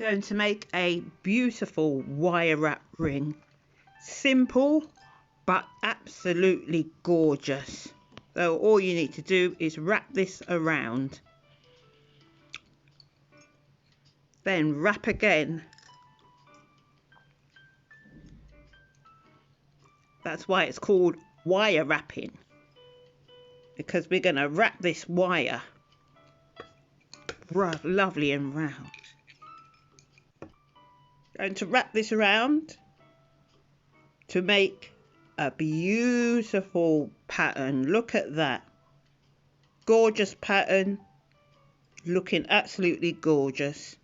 Going to make a beautiful wire wrap ring. Simple but absolutely gorgeous. So all you need to do is wrap this around, then wrap again. That's why it's called wire wrapping, because we're going to wrap this wire lovely and round. Going to wrap this around to make a beautiful pattern. Look at that. Gorgeous pattern. Looking absolutely gorgeous.